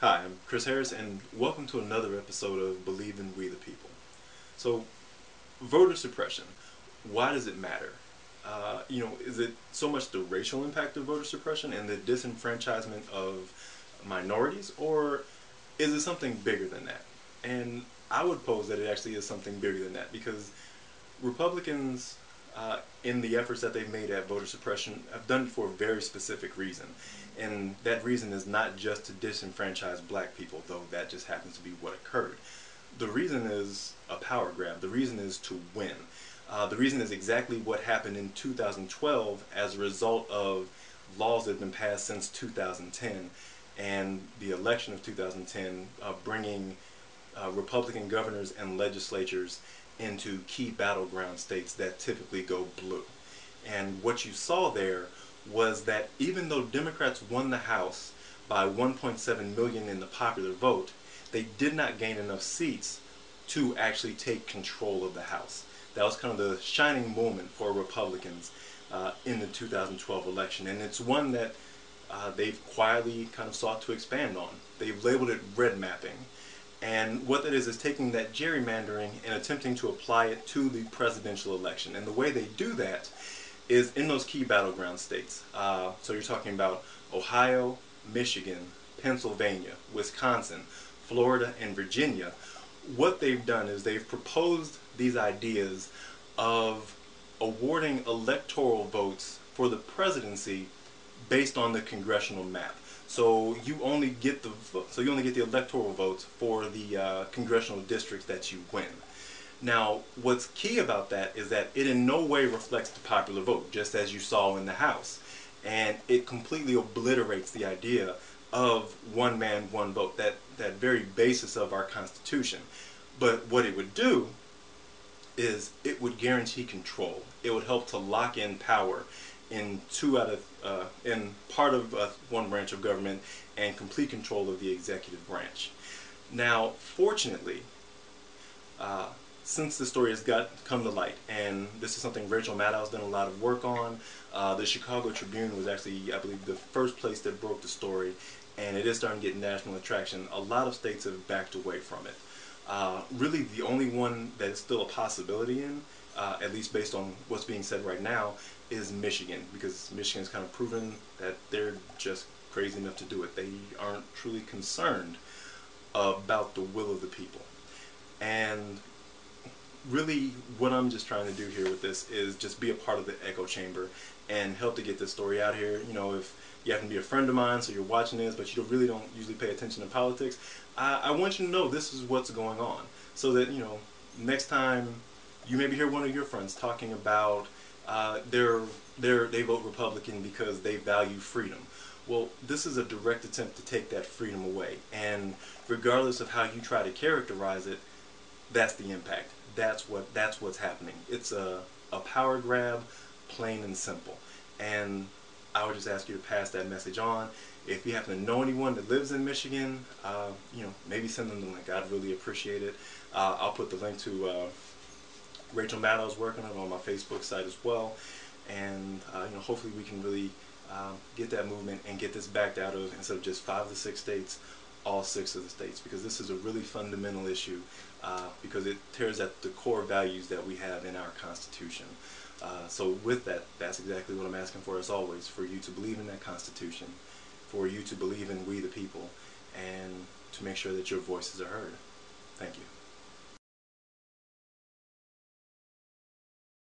Hi, I'm Chris Harris, and welcome to another episode of Believe in We the People. So, voter suppression, why does it matter? Is it so much the racial impact of voter suppression and the disenfranchisement of minorities, or is it something bigger than that? And I would pose that it actually is something bigger than that because Republicans, in the efforts that they've made at voter suppression, have done it for a very specific reason. And that reason is not just to disenfranchise black people, though that just happens to be what occurred. The reason is a power grab. The reason is to win. The reason is exactly what happened in 2012 as a result of laws that have been passed since 2010 and the election of 2010 bringing Republican governors and legislatures into key battleground states that typically go blue. And what you saw there was that even though Democrats won the House by 1.7 million in the popular vote, they did not gain enough seats to actually take control of the House. That was kind of the shining moment for Republicans in the 2012 election, and it's one that they've quietly kind of sought to expand on. They've labeled it red mapping. And what that is taking that gerrymandering and attempting to apply it to the presidential election. And the way they do that is in those key battleground states. So you're talking about Ohio, Michigan, Pennsylvania, Wisconsin, Florida, and Virginia. What they've done is they've proposed these ideas of awarding electoral votes for the presidency based on the congressional map. So you only get the electoral votes for the congressional districts that you win. Now, what's key about that is that it in no way reflects the popular vote, just as you saw in the House, and it completely obliterates the idea of one man, one vote, that very basis of our Constitution. But what it would do is it would guarantee control. It would help to lock in power in part of one branch of government and complete control of the executive branch. Now, fortunately, since the story has come to light, and this is something Rachel Maddow's done a lot of work on, the Chicago Tribune was actually, I believe, the first place that broke the story, and it is starting to get national attraction. A lot of states have backed away from it. Really, the only one that is still a possibility in, at least based on what's being said right now, is Michigan, because Michigan's kind of proven that they're just crazy enough to do it. They aren't truly concerned about the will of the people. And really what I'm just trying to do here with this is just be a part of the echo chamber and help to get this story out here. You know, if you happen to be a friend of mine, so you're watching this, but you really don't usually pay attention to politics, I want you to know this is what's going on, so that, you know, next time you maybe hear one of your friends talking about they vote Republican because they value freedom. Well, this is a direct attempt to take that freedom away, and regardless of how you try to characterize it, that's the impact. That's what's happening. It's a power grab, plain and simple. And I would just ask you to pass that message on. If you happen to know anyone that lives in Michigan, maybe send them the link. I'd really appreciate it. I'll put the link to Rachel Maddow's work on it on my Facebook site as well. And hopefully we can really get that movement and get this backed out of, instead of just 5 of the 6 states, all 6 of the states, because this is a really fundamental issue, because it tears at the core values that we have in our Constitution. So with that, that's exactly what I'm asking for, as always, for you to believe in that Constitution, for you to believe in we the people, and to make sure that your voices are heard. Thank you.